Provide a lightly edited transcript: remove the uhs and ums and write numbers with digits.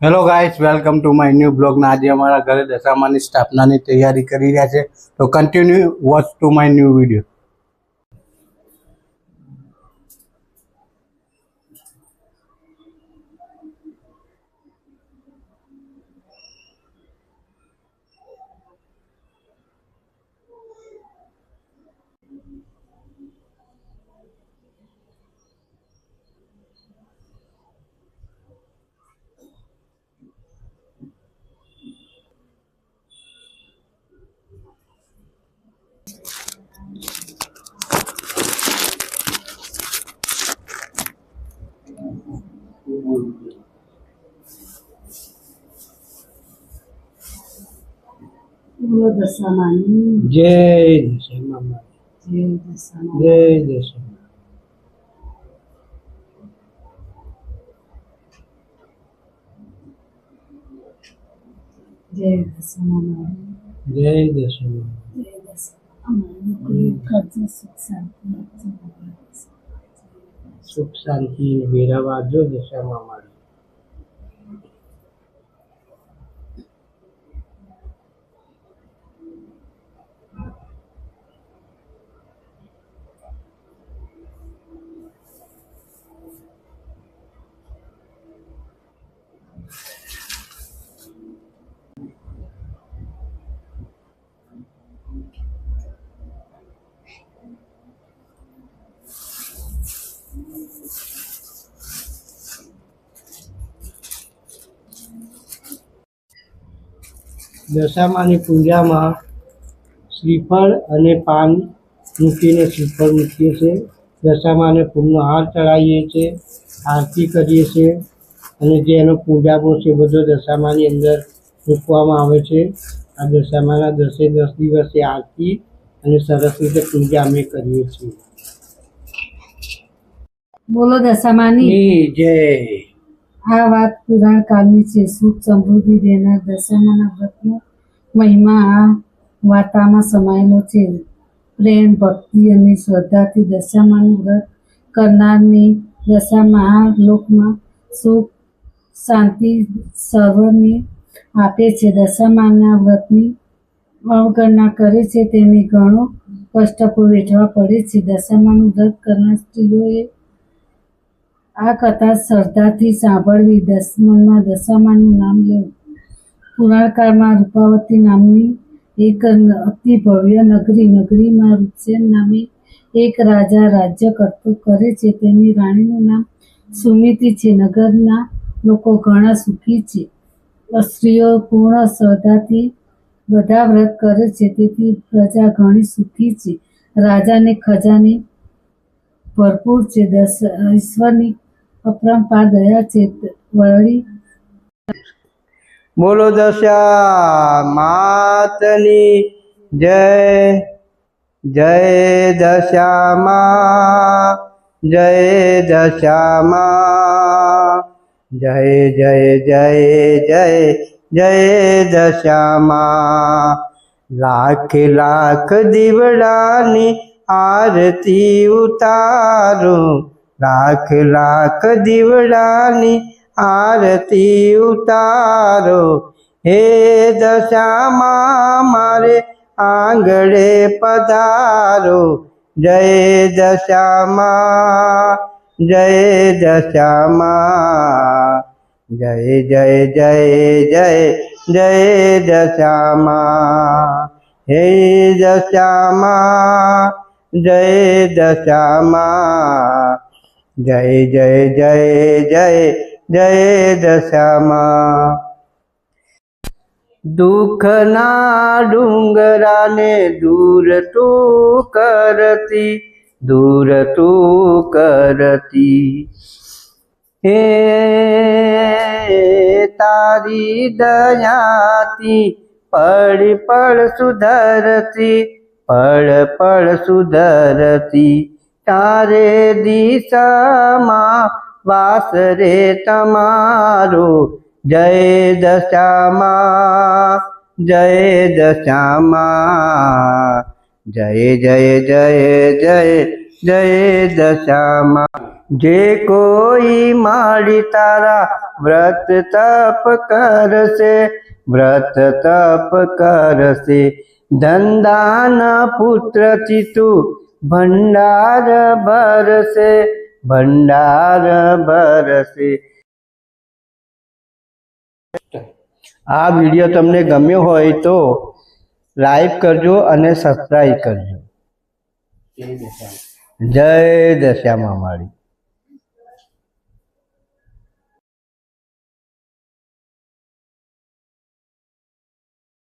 Hello guys, welcome to my new blog. આજે અમારા ઘરે દશામાની સ્થાપનાની તૈયારી કરી રહ્યા છે, તો continue watch to my new video. બોલો દશામાની જય દશામા, જય દશામા, જય દશામા. જય દશામા, જય દશામા. જય દશામા. અમારી કોઈ કરજો સુખ શાંતિ આપજો. સુખ શાંતિ વેરા વાજો દશામાં મારી. દશામાની પૂજામાં શ્રીફળ અને પાન મૂકીને શ્રીફળ મૂકીએ છીએ. દશામાને ફૂલનો હાર ચડાવીએ છીએ, આરતી કરીએ છીએ અને જે એનો પૂજાપો છે બધો દશામાની અંદર મૂકવામાં આવે છે. આ દશામાના 10 દિવસે આરતી અને સરસ રીતે પૂજા અમે કરીએ છીએ. બોલો દશામાની જય. આ વાત પુરાણ કાળની છે. સુખ સમૃદ્ધિ દેનાર દશામાના વ્રતનો મહિમા આ વાર્તામાં સમાયેલો છે. પ્રેમ, ભક્તિ અને શ્રદ્ધાથી દશામાનું વ્રત કરનારની દશા લોકમાં સુખ શાંતિ સર્વને આપે છે. દશામાના વ્રતની અવગણના કરે છે તેને ઘણો કષ્ટ વેઠવા પડે છે. દશામાનું વ્રત કરનાર સ્ત્રીઓએ આ કથા શ્રદ્ધાથી સાંભળવી, મનમાં દશામાનું નામ લેવું. પુરાણકાળમાં રૂપાવતી નામની એક અતિ ભવ્ય નગરીમાં રૂપસેન નામે એક રાજા રાજ્ય કરે છે. તેની રાણીનું નામ સુમિતિ છે. નગરના લોકો ઘણા સુખી છે. સ્ત્રીઓ પૂર્ણ શ્રદ્ધાથી બધા વ્રત કરે છે, તેથી પ્રજા ઘણી સુખી છે. રાજાને ખજાને ભરપૂર છે. ઈશ્વરની અપરંપાર દયા છે. વળી બોલો દશા માતની જય. જય દશામાં, જય દશામાં, જય જય જય જય જય દશામાં. લાખ લાખ દીવડાની આરતી ઉતારો, લાખ લાખ દીવડાની આરતી ઉતારો. હે દશામાં મારે આંગળે પધારો. જય દશામાં, જય દશામાં, જય જય જય જય જય દશામાં. હે દશામાં, જય દશામાં, જય જય જય જય જય દશામાં. દુઃખના ડુંગરાને દૂર તું કરતી, દૂર તું કરતી. હે તારી દયાથી પળ પળ સુધરતી, પળ પળ સુધરતી. ચારે દિશામાં વાસ રે તમારો. જય દશામાં, જય દશામાં, જય જય જય જય જય દશામાં. જે કોઈ માળી તારા વ્રત તપ કરશે, વ્રત તપ કરશે, ધન દાન પુત્રથી તું ભંડાર ભરશે, ભંડાર ભરશે. આ વિડીયો તમને ગમ્યો હોય તો લાઈક કરજો અને સબસ્ક્રાઈબ કરજો. જય દશામાં માળી.